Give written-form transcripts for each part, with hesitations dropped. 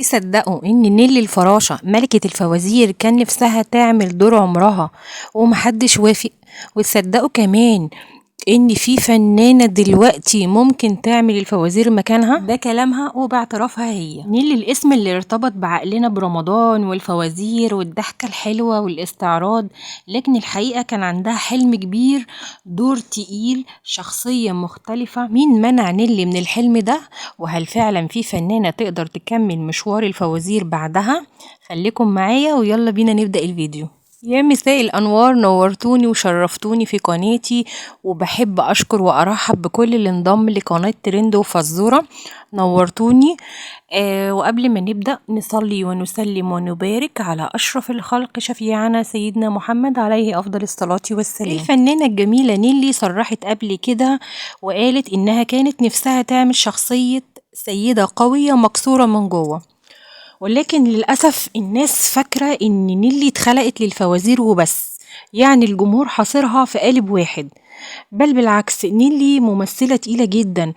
تصدقوا ان نيلي الفراشة ملكة الفوازير كان نفسها تعمل دور عمرها ومحدش وافق؟ وتصدقوا كمان ان في فنانة دلوقتي ممكن تعمل الفوازير مكانها؟ ده كلامها وباعترافها هي. نيلي الاسم اللي ارتبط بعقلنا برمضان والفوازير والضحكة الحلوة والاستعراض، لكن الحقيقة كان عندها حلم كبير، دور تقيل، شخصية مختلفة. مين منع نيلي من الحلم ده؟ وهل فعلا في فنانة تقدر تكمل مشوار الفوازير بعدها؟ خليكم معايا ويلا بينا نبدأ الفيديو. يا مساء الأنوار، نورتوني وشرفتوني في قناتي، وبحب أشكر وأرحب بكل اللي انضم لقناة ترند وفزورة. نورتوني. وقبل ما نبدأ نصلي ونسلم ونبارك على أشرف الخلق شفيعنا سيدنا محمد عليه أفضل الصلاة والسلام. الفنانة الجميلة نيلي صرحت قبل كده وقالت إنها كانت نفسها تعمل شخصية سيدة قوية مكسورة من جوه، ولكن للأسف الناس فاكرة إن نيلي اتخلقت للفوازير وبس، يعني الجمهور حاصرها في قالب واحد. بل بالعكس، نيلي ممثلة تقيلة جدا،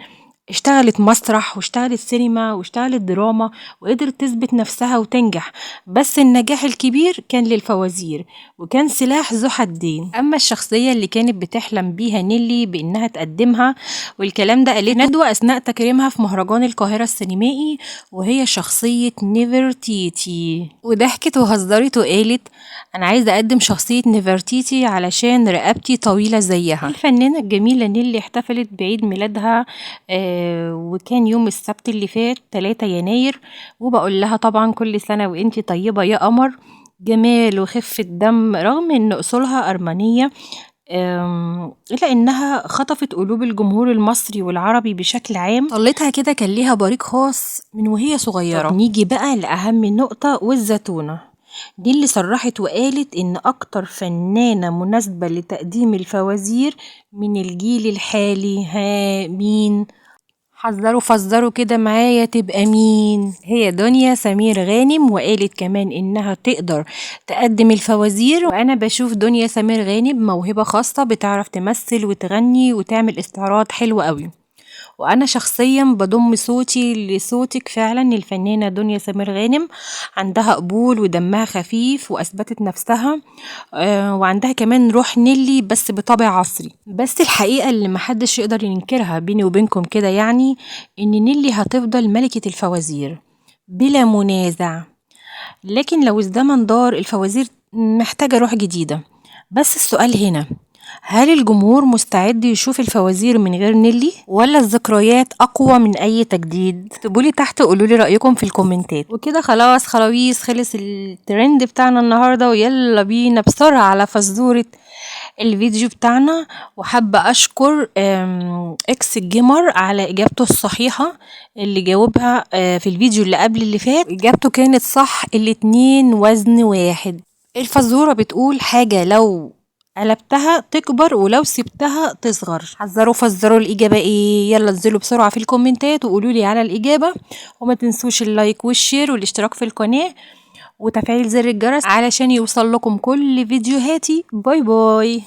اشتغلت مسرح واشتغلت سينما واشتغلت دراما وقدرت تثبت نفسها وتنجح، بس النجاح الكبير كان للفوازير وكان سلاح ذو حدين. اما الشخصية اللي كانت بتحلم بيها نيلي بانها تقدمها، والكلام ده قالته ندوة اثناء تكريمها في مهرجان القاهرة السينمائي، وهي شخصية نيفرتيتي، وضحكت وهزرت وقالت انا عايزة اقدم شخصية نيفرتيتي علشان رقبتي طويلة زيها. الفنانة الجميلة نيلي احتفلت بعيد ميلادها وكان يوم السبت اللي فات 3 يناير، وبقول لها طبعا كل سنة وانتي طيبة يا قمر. جمال وخفة دم رغم ان اصولها ارمنية، إلا إنها خطفت قلوب الجمهور المصري والعربي بشكل عام. طلتها كده كان ليها بريق خاص من وهي صغيرة. طب نيجي بقى لأهم النقطة والزتونة، دي اللي صرحت وقالت إن أكتر فنانة مناسبة لتقديم الفوازير من الجيل الحالي، ها مين؟ حذروا فزروا كده معايا، تبقى مين؟ هي دنيا سمير غانم، وقالت كمان انها تقدر تقدم الفوازير. وانا بشوف دنيا سمير غانم موهبة خاصة، بتعرف تمثل وتغني وتعمل استعراض حلو قوي، وانا شخصيا بضم صوتي لصوتك. فعلا الفنانة دنيا سمير غانم عندها قبول ودمها خفيف واثبتت نفسها، وعندها كمان روح نيلي بس بطبع عصري. بس الحقيقة اللي محدش يقدر ينكرها بيني وبينكم كده، يعني ان نيلي هتفضل ملكة الفوازير بلا منازع، لكن لو الزمن دار الفوازير محتاجة روح جديدة. بس السؤال هنا، هل الجمهور مستعد يشوف الفوازير من غير نيلي، ولا الذكريات اقوى من اي تجديد؟ اكتبولي تحت وقولولي رايكم في الكومنتات. وكده خلاص خلاويص، خلص الترند بتاعنا النهارده، ويلا بينا بسرعه على فزوره الفيديو بتاعنا. وحابه اشكر اكس الجيمر على اجابته الصحيحه اللي جاوبها في الفيديو اللي قبل اللي فات، اجابته كانت صح، الاتنين وزن واحد. الفزوره بتقول حاجه لو قلبتها تكبر ولو سبتها تصغر. حذروا فزروا الإجابة ايه؟ يلا انزلوا بسرعة في الكومنتات وقولولي على الإجابة، وما تنسوش اللايك والشير والاشتراك في القناة وتفعيل زر الجرس علشان يوصل لكم كل فيديوهاتي. باي باي.